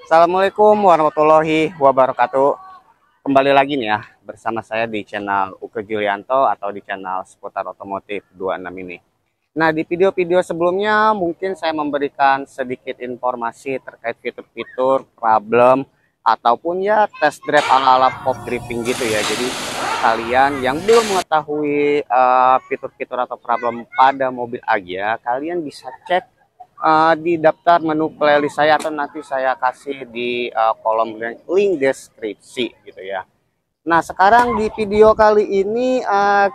Assalamualaikum warahmatullahi wabarakatuh. Kembali lagi nih ya bersama saya di channel Uke Julianto atau di channel seputar otomotif 26 ini. Nah, di video-video sebelumnya mungkin saya memberikan sedikit informasi terkait fitur-fitur, problem, ataupun ya test drive ala-ala pop drifting gitu ya. Jadi kalian yang belum mengetahui fitur-fitur atau problem pada mobil Agya, kalian bisa cek di daftar menu playlist saya atau nanti saya kasih di kolom link deskripsi gitu ya. Nah, sekarang di video kali ini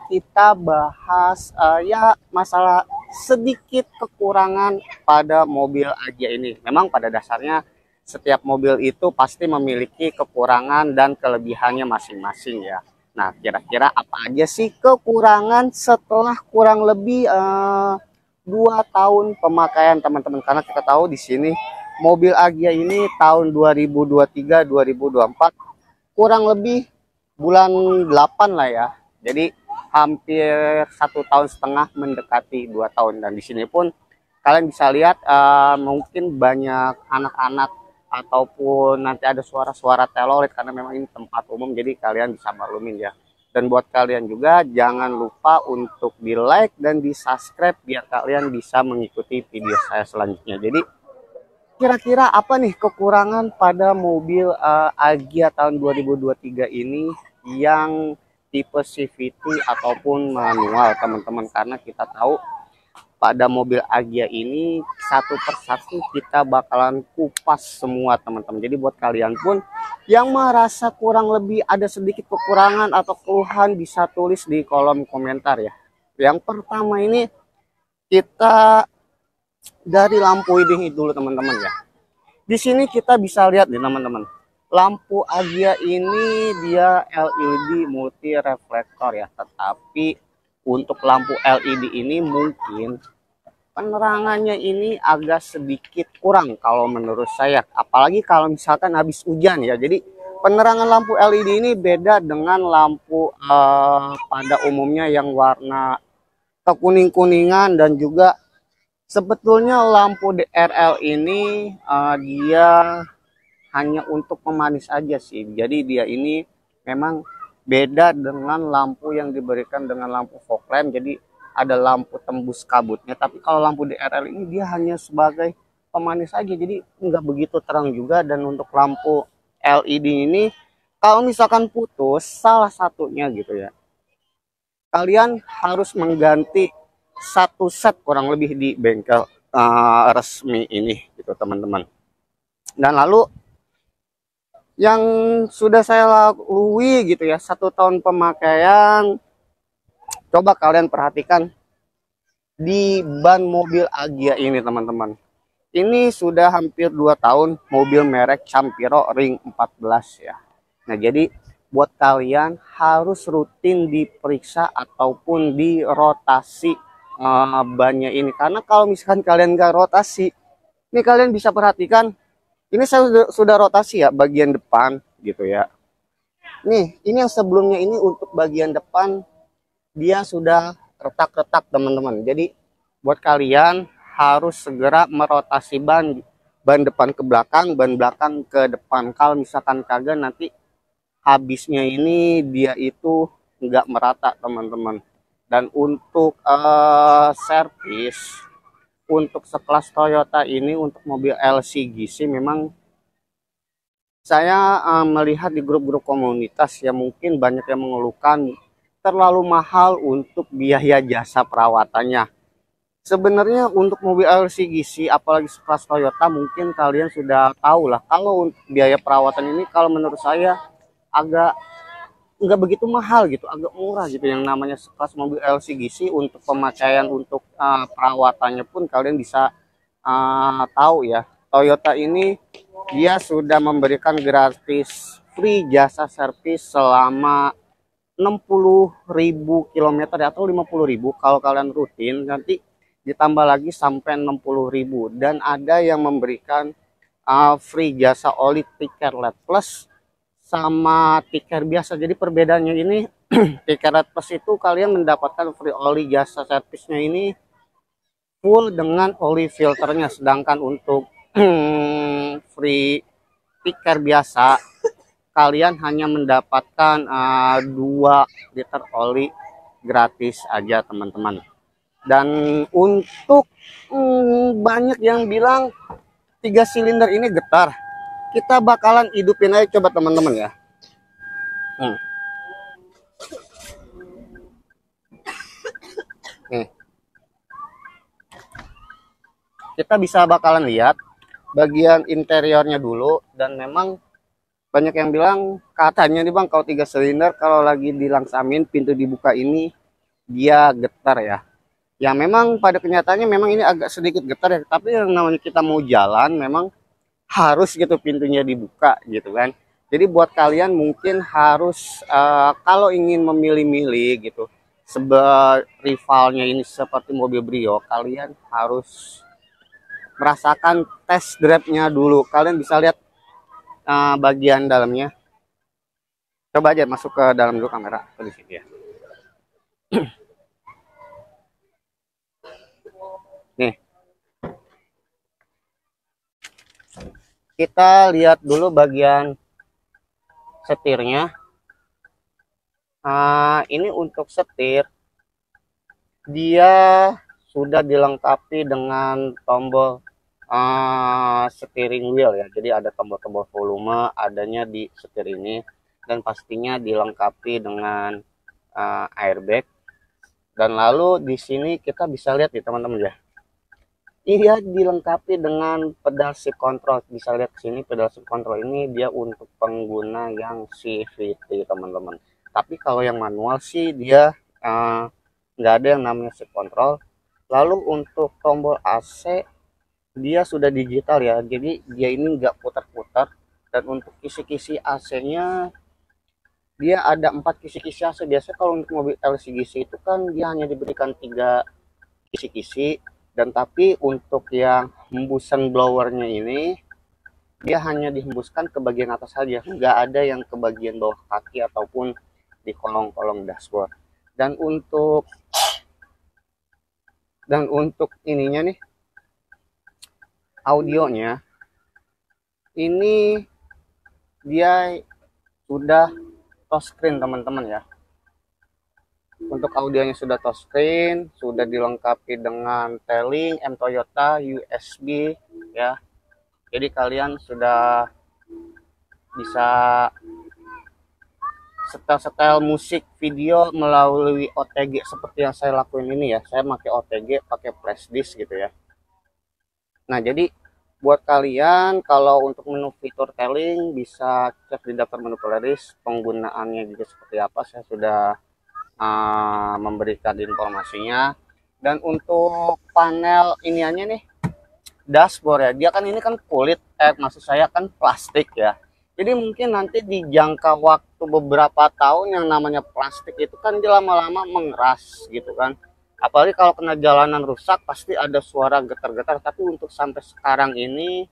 kita bahas ya masalah sedikit kekurangan pada mobil Agya ini. Memang pada dasarnya setiap mobil itu pasti memiliki kekurangan dan kelebihannya masing-masing ya. Nah, kira-kira apa aja sih kekurangan setelah kurang lebih 2 tahun pemakaian teman-teman? Karena kita tahu di sini mobil Agya ini tahun 2023-2024 kurang lebih bulan 8 lah ya. Jadi hampir 1,5 tahun mendekati 2 tahun. Dan di sini pun kalian bisa lihat mungkin banyak anak-anak ataupun nanti ada suara-suara telolet karena memang ini tempat umum, jadi kalian bisa maklumin ya. Dan buat kalian juga jangan lupa untuk di like dan di subscribe biar kalian bisa mengikuti video saya selanjutnya. Jadi kira-kira apa nih kekurangan pada mobil Agya tahun 2023 ini yang tipe CVT ataupun manual teman-teman? Karena kita tahu pada mobil Agya ini satu persatu kita bakalan kupas semua teman-teman. Jadi buat kalian pun yang merasa kurang lebih ada sedikit kekurangan atau keluhan bisa tulis di kolom komentar ya. Yang pertama ini kita dari lampu ini dulu teman-teman ya. Di sini kita bisa lihat nih teman-teman. Lampu Agya ini dia LED multi reflektor ya, tetapi untuk lampu LED ini mungkin penerangannya ini agak sedikit kurang kalau menurut saya, apalagi kalau misalkan habis hujan ya. Jadi penerangan lampu LED ini beda dengan lampu pada umumnya yang warna kekuning-kuningan. Dan juga sebetulnya lampu DRL ini dia hanya untuk pemanis aja sih. Jadi dia ini memang beda dengan lampu yang diberikan dengan lampu fog lamp. Jadi ada lampu tembus kabutnya. Tapi kalau lampu DRL ini dia hanya sebagai pemanis aja. Jadi nggak begitu terang juga. Dan untuk lampu LED ini kalau misalkan putus salah satunya gitu ya, kalian harus mengganti satu set kurang lebih di bengkel resmi ini gitu teman-teman. Dan lalu yang sudah saya lalui gitu ya 1 tahun pemakaian, coba kalian perhatikan di ban mobil Agya ini teman-teman. Ini sudah hampir 2 tahun mobil merek Campiro Ring 14 ya. Nah, jadi buat kalian harus rutin diperiksa ataupun dirotasi bannya ini. Karena kalau misalkan kalian nggak rotasi, ini kalian bisa perhatikan ini saya sudah rotasi ya bagian depan gitu ya. Nih, ini yang sebelumnya ini untuk bagian depan dia sudah retak-retak teman-teman. Jadi buat kalian harus segera merotasi ban depan ke belakang, ban belakang ke depan. Kalau misalkan kagak nanti habisnya ini dia itu nggak merata teman-teman. Dan untuk servis untuk sekelas Toyota ini untuk mobil LCGC memang saya melihat di grup-grup komunitas ya mungkin banyak yang mengeluhkan terlalu mahal untuk biaya jasa perawatannya. Sebenarnya untuk mobil LCGC apalagi sekelas Toyota mungkin kalian sudah tahu lah kalau untuk biaya perawatan ini kalau menurut saya agak nggak begitu mahal gitu, agak murah gitu. Yang namanya sekelas mobil LCGC untuk pemakaian untuk perawatannya pun kalian bisa tahu ya. Toyota ini dia sudah memberikan gratis free jasa servis selama 60.000 kilometer atau 50.000 kalau kalian rutin, nanti ditambah lagi sampai 60.000. Dan ada yang memberikan free jasa oli tiker LED plus sama tiker biasa. Jadi perbedaannya ini tiker LED plus itu kalian mendapatkan free oli jasa servisnya ini full dengan oli filternya, sedangkan untuk free piker biasa, kalian hanya mendapatkan 2 liter oli gratis aja teman-teman. Dan untuk banyak yang bilang 3 silinder ini getar, kita bakalan hidupin aja coba teman-teman ya. Nih, kita bisa bakalan lihat bagian interiornya dulu. Dan memang banyak yang bilang katanya nih bang, kalau 3 silinder kalau lagi dilangsamin pintu dibuka ini dia getar ya. Ya memang pada kenyataannya memang ini agak sedikit getar ya, tapi yang namanya kita mau jalan memang harus gitu pintunya dibuka gitu kan. Jadi buat kalian mungkin harus kalau ingin memilih-milih gitu, sebab rivalnya ini seperti mobil Brio, kalian harus merasakan test drive-nya dulu. Kalian bisa lihat bagian dalamnya. Coba aja masuk ke dalam dulu kamera di sini ya. Nih, kita lihat dulu bagian setirnya. Ini untuk setir dia sudah dilengkapi dengan tombol steering wheel ya. Jadi ada tombol-tombol volume adanya di setir ini, dan pastinya dilengkapi dengan airbag. Dan lalu di sini kita bisa lihat nih teman-teman ya, dia dilengkapi dengan pedal shift control. Bisa lihat sini pedal shift control ini dia untuk pengguna yang CVT teman-teman. Tapi kalau yang manual sih dia nggak ada yang namanya shift control. Lalu untuk tombol AC dia sudah digital ya, jadi dia ini nggak putar-putar. Dan untuk kisi-kisi AC-nya dia ada 4 kisi-kisi AC. Biasanya kalau untuk mobil LCGC itu kan dia hanya diberikan 3 kisi-kisi. Dan tapi untuk yang hembusan blowernya ini dia hanya dihembuskan ke bagian atas saja, nggak ada yang ke bagian bawah kaki ataupun di kolong-kolong dashboard. Dan untuk ininya nih, audionya ini dia sudah touchscreen teman-teman ya. Untuk audionya sudah touchscreen, sudah dilengkapi dengan Telling, M Toyota, USB ya. Jadi kalian sudah bisa setel-setel musik video melalui OTG seperti yang saya lakuin ini ya. Saya pakai OTG, pakai flash disk gitu ya. Nah, jadi buat kalian kalau untuk menu fitur Telling bisa cek di daftar menu playlist, penggunaannya juga seperti apa saya sudah memberikan informasinya. Dan untuk panel iniannya nih, dashboard ya, dia kan ini kan kulit, maksud saya kan plastik ya. Jadi mungkin nanti di jangka waktu beberapa tahun yang namanya plastik itu kan dia lama-lama mengeras gitu kan. Apalagi kalau kena jalanan rusak pasti ada suara getar-getar. Tapi untuk sampai sekarang ini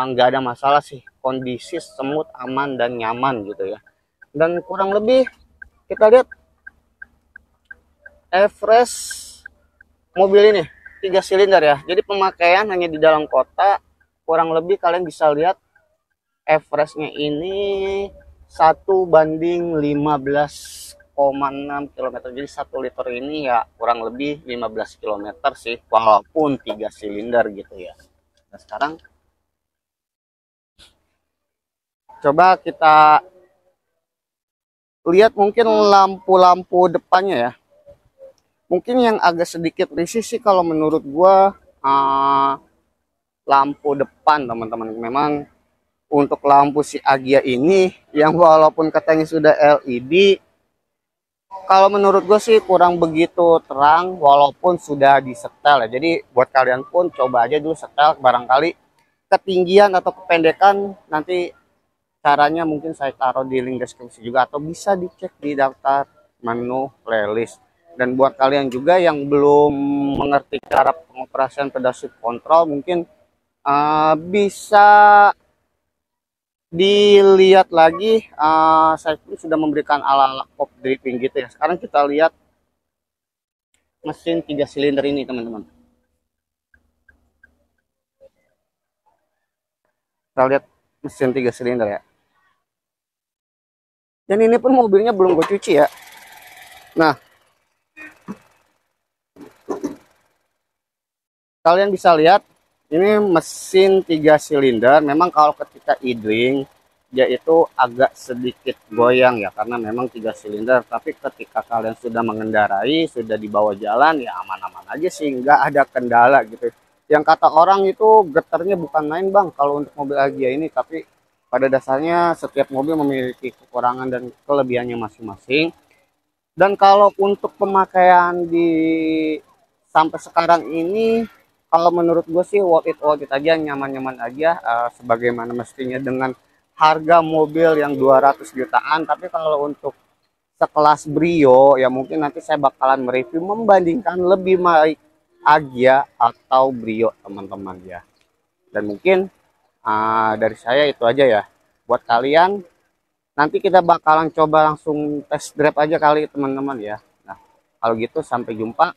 nggak ada masalah sih, kondisi semut, aman dan nyaman gitu ya. Dan kurang lebih kita lihat average mobil ini 3 silinder ya. Jadi pemakaian hanya di dalam kota, kurang lebih kalian bisa lihat average-nya ini 1:15,6 km. Jadi 1 liter ini ya kurang lebih 15 km sih, walaupun 3 silinder gitu ya. Nah sekarang coba kita lihat mungkin lampu-lampu depannya ya. Mungkin yang agak sedikit risih sih kalau menurut gua lampu depan teman-teman. Memang untuk lampu si Agya ini yang walaupun katanya sudah LED, kalau menurut gue sih kurang begitu terang walaupun sudah disetel ya. Jadi buat kalian pun coba aja dulu setel, barangkali ketinggian atau kependekan nanti caranya mungkin saya taruh di link deskripsi juga, atau bisa dicek di daftar menu playlist. Dan buat kalian juga yang belum mengerti cara pengoperasian pedal shift control, mungkin bisa dilihat lagi. Saya sudah memberikan ala-ala pop drifting gitu ya. Sekarang kita lihat mesin 3 silinder ini teman-teman. Kita lihat mesin 3 silinder ya. Dan ini pun mobilnya belum gue cuci ya. Nah, kalian bisa lihat ini mesin 3 silinder. Memang kalau ketika idling dia itu agak sedikit goyang ya, karena memang 3 silinder. Tapi ketika kalian sudah mengendarai, sudah di bawah jalan ya aman-aman aja sih, nggak ada kendala gitu. Yang kata orang itu getarnya bukan main bang kalau untuk mobil Agya ini, tapi pada dasarnya setiap mobil memiliki kekurangan dan kelebihannya masing-masing. Dan kalau untuk pemakaian di sampai sekarang ini, kalau menurut gue sih worth it aja, nyaman-nyaman aja, sebagaimana mestinya dengan harga mobil yang 200 jutaan. Tapi kalau untuk sekelas Brio ya mungkin nanti saya bakalan mereview membandingkan lebih baik Agya atau Brio teman-teman ya. Dan mungkin dari saya itu aja ya. Buat kalian nanti kita bakalan coba langsung test drive aja kali teman-teman ya. Nah, kalau gitu sampai jumpa.